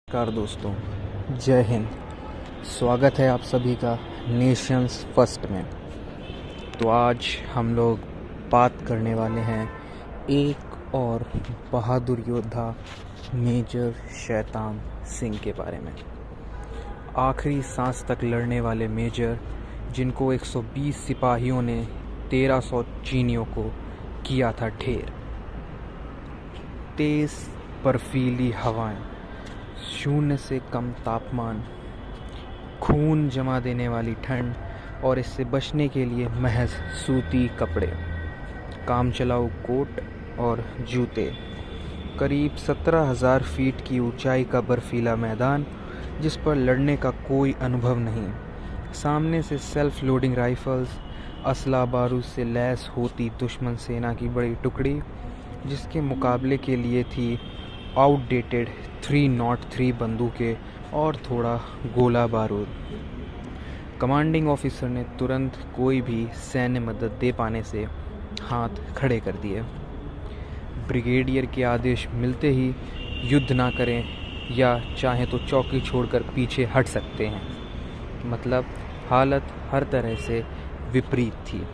नमस्कार दोस्तों, जय हिंद। स्वागत है आप सभी का नेशंस फर्स्ट में। तो आज हम लोग बात करने वाले हैं एक और बहादुर योद्धा मेजर शैतान सिंह के बारे में। आखिरी सांस तक लड़ने वाले मेजर, जिनको 120 सिपाहियों ने 1300 चीनियों को किया था ढेर। तेज़ बर्फीली हवाएं, शून्य से कम तापमान, खून जमा देने वाली ठंड और इससे बचने के लिए महज सूती कपड़े, काम चलाऊ कोट और जूते। करीब 17,000 फीट की ऊंचाई का बर्फीला मैदान, जिस पर लड़ने का कोई अनुभव नहीं। सामने से सेल्फ लोडिंग राइफल्स, असला बारूद से लैस होती दुश्मन सेना की बड़ी टुकड़ी, जिसके मुकाबले के लिए थी आउटडेटेड 303 बंदूकें और थोड़ा गोला बारूद। कमांडिंग ऑफिसर ने तुरंत कोई भी सैन्य मदद दे पाने से हाथ खड़े कर दिए। ब्रिगेडियर के आदेश मिलते ही युद्ध ना करें या चाहे तो चौकी छोड़कर पीछे हट सकते हैं। मतलब हालत हर तरह से विपरीत थी।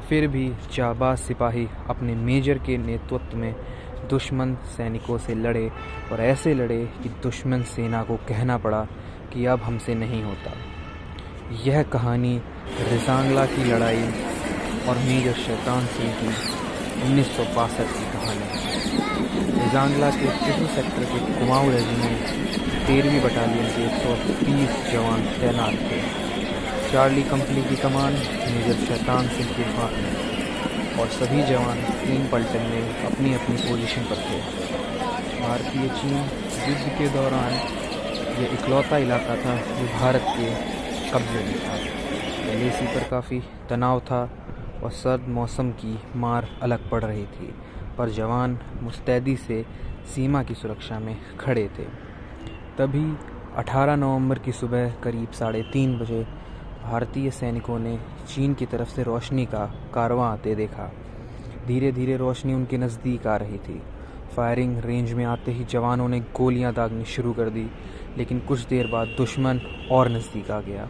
फिर भी जाबाज सिपाही अपने मेजर के नेतृत्व में दुश्मन सैनिकों से लड़े और ऐसे लड़े कि दुश्मन सेना को कहना पड़ा कि अब हमसे नहीं होता। यह कहानी रिजांगला की लड़ाई और मेजर शैतान सिंह की 1962 की कहानी है। रिजांगला के टिहु सेक्टर के कुमाऊं रेजिमेंट 13वीं बटालियन के 130 जवान तैनात थे। चार्ली कंपनी की कमान मेजर शैतान सिंह के हाथ में और सभी जवान 3 पलटन में अपनी अपनी पोजीशन पर थे। भारतीय चीन युद्ध के दौरान यह इकलौता इलाका था जो भारत के कब्जे में था। एलएसी पर काफ़ी तनाव था और सर्द मौसम की मार अलग पड़ रही थी, पर जवान मुस्तैदी से सीमा की सुरक्षा में खड़े थे। तभी 18 नवंबर की सुबह करीब 3:30 बजे भारतीय सैनिकों ने चीन की तरफ से रोशनी का कारवां आते देखा। धीरे धीरे रोशनी उनके नज़दीक आ रही थी। फायरिंग रेंज में आते ही जवानों ने गोलियां दागनी शुरू कर दी, लेकिन कुछ देर बाद दुश्मन और नज़दीक आ गया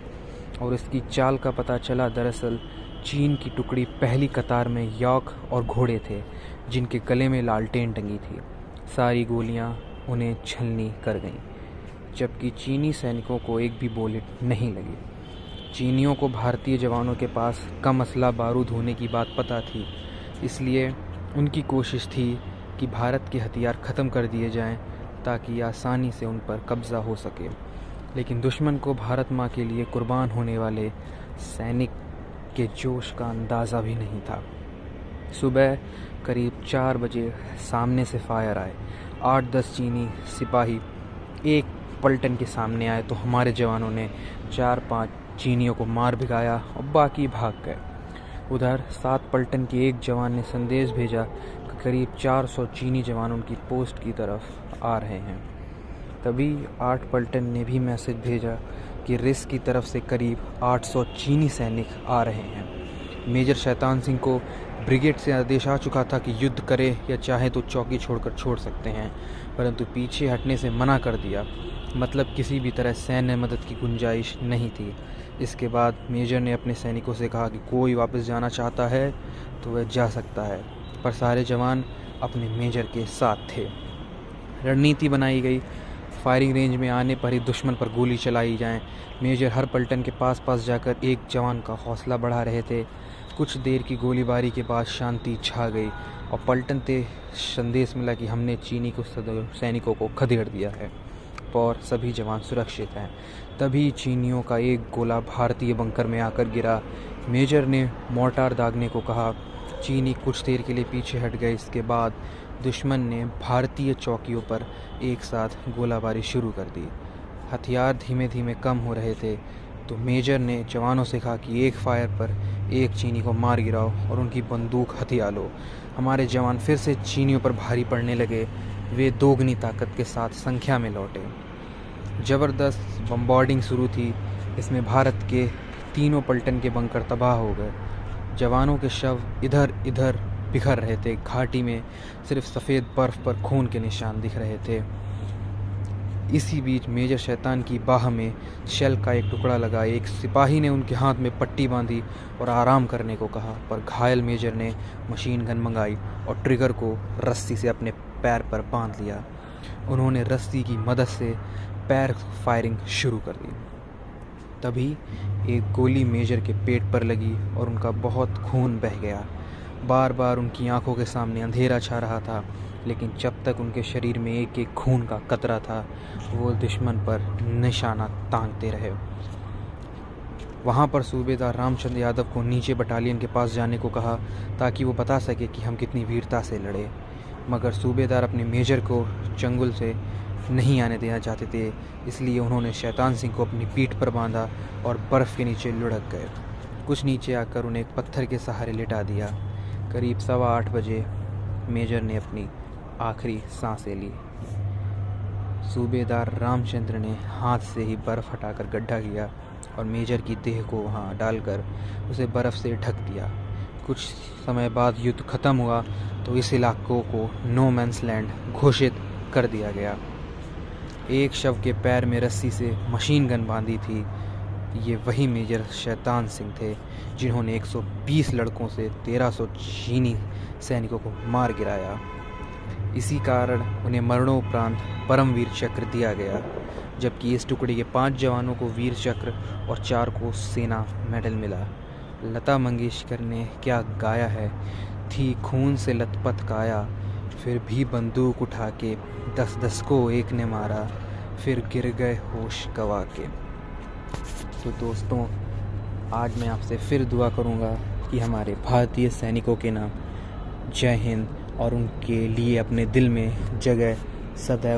और इसकी चाल का पता चला। दरअसल चीन की टुकड़ी पहली कतार में यॉक और घोड़े थे, जिनके गले में लालटेन टंगी थी। सारी गोलियां उन्हें छलनी कर गईं, जबकि चीनी सैनिकों को एक भी बुलेट नहीं लगी। चीनियों को भारतीय जवानों के पास कम असला बारूद होने की बात पता थी, इसलिए उनकी कोशिश थी कि भारत के हथियार ख़त्म कर दिए जाएं ताकि आसानी से उन पर कब्ज़ा हो सके। लेकिन दुश्मन को भारत माँ के लिए कुर्बान होने वाले सैनिक के जोश का अंदाज़ा भी नहीं था। सुबह करीब 4 बजे सामने से फायर आए। 8-10 चीनी सिपाही एक पलटन के सामने आए तो हमारे जवानों ने 4-5 चीनियों को मार भिगाया और बाकी भाग गए। उधर 7 पलटन के एक जवान ने संदेश भेजा कि करीब 400 चीनी जवान उनकी पोस्ट की तरफ आ रहे हैं। तभी 8 पलटन ने भी मैसेज भेजा कि रिस की तरफ से करीब 800 चीनी सैनिक आ रहे हैं। मेजर शैतान सिंह को ब्रिगेड से आदेश आ चुका था कि युद्ध करे या चाहे तो चौकी छोड़कर छोड़ सकते हैं, परंतु पीछे हटने से मना कर दिया। मतलब किसी भी तरह सैन्य मदद की गुंजाइश नहीं थी। इसके बाद मेजर ने अपने सैनिकों से कहा कि कोई वापस जाना चाहता है तो वह जा सकता है, पर सारे जवान अपने मेजर के साथ थे। रणनीति बनाई गई, फायरिंग रेंज में आने पर ही दुश्मन पर गोली चलाई जाए। मेजर हर पलटन के पास जाकर एक जवान का हौसला बढ़ा रहे थे। कुछ देर की गोलीबारी के बाद शांति छा गई और पलटन से संदेश मिला कि हमने चीनी सैनिकों को खदेड़ दिया है और सभी जवान सुरक्षित हैं। तभी चीनियों का एक गोला भारतीय बंकर में आकर गिरा। मेजर ने मोर्टार दागने को कहा। चीनी कुछ देर के लिए पीछे हट गए। इसके बाद दुश्मन ने भारतीय चौकियों पर एक साथ गोलाबारी शुरू कर दी। हथियार धीमे धीमे कम हो रहे थे तो मेजर ने जवानों से कहा कि एक फायर पर एक चीनी को मार गिराओ और उनकी बंदूक हथिया लो। हमारे जवान फिर से चीनियों पर भारी पड़ने लगे। वे दोगुनी ताकत के साथ संख्या में लौटे। ज़बरदस्त बम्बार्डिंग शुरू थी। इसमें भारत के तीनों पलटन के बंकर तबाह हो गए। जवानों के शव इधर इधर बिखर रहे थे। घाटी में सिर्फ सफ़ेद बर्फ़ पर खून के निशान दिख रहे थे। इसी बीच मेजर शैतान की बाह में शेल का एक टुकड़ा लगा। एक सिपाही ने उनके हाथ में पट्टी बांधी और आराम करने को कहा, पर घायल मेजर ने मशीन गन मंगाई और ट्रिगर को रस्सी से अपने पैर पर बांध लिया। उन्होंने रस्सी की मदद से पैर फायरिंग शुरू कर दी। तभी एक गोली मेजर के पेट पर लगी और उनका बहुत खून बह गया। बार बार उनकी आंखों के सामने अंधेरा छा रहा था, लेकिन जब तक उनके शरीर में एक एक खून का कतरा था, वो दुश्मन पर निशाना ताकते रहे। वहाँ पर सूबेदार रामचंद्र यादव को नीचे बटालियन के पास जाने को कहा, ताकि वो बता सके कि हम कितनी वीरता से लड़े। मगर सूबेदार अपने मेजर को चंगुल से नहीं आने देना चाहते थे, इसलिए उन्होंने शैतान सिंह को अपनी पीठ पर बांधा और बर्फ़ के नीचे लुढ़क गए। कुछ नीचे आकर उन्हें एक पत्थर के सहारे लिटा दिया। करीब 8:15 बजे मेजर ने अपनी आखिरी सांसें ली। सूबेदार रामचंद्र ने हाथ से ही बर्फ़ हटाकर गड्ढा किया और मेजर की देह को वहां डालकर उसे बर्फ़ से ढक दिया। कुछ समय बाद युद्ध खत्म हुआ तो इस इलाकों को नो मैंस लैंड घोषित कर दिया गया। एक शव के पैर में रस्सी से मशीन गन बांधी थी। ये वही मेजर शैतान सिंह थे जिन्होंने 120 लड़कों से 1300 चीनी सैनिकों को मार गिराया। इसी कारण उन्हें मरणोपरांत परमवीर चक्र दिया गया, जबकि इस टुकड़ी के 5 जवानों को वीर चक्र और 4 को सेना मेडल मिला। लता मंगेशकर ने क्या गाया है, थी खून से लथपथ काया, फिर भी बंदूक उठा के 10-10 को एक ने मारा, फिर गिर गए होश गवा के। तो दोस्तों, आज मैं आपसे फिर दुआ करूँगा कि हमारे भारतीय सैनिकों के नाम जय हिंद और उनके लिए अपने दिल में जगह सदैव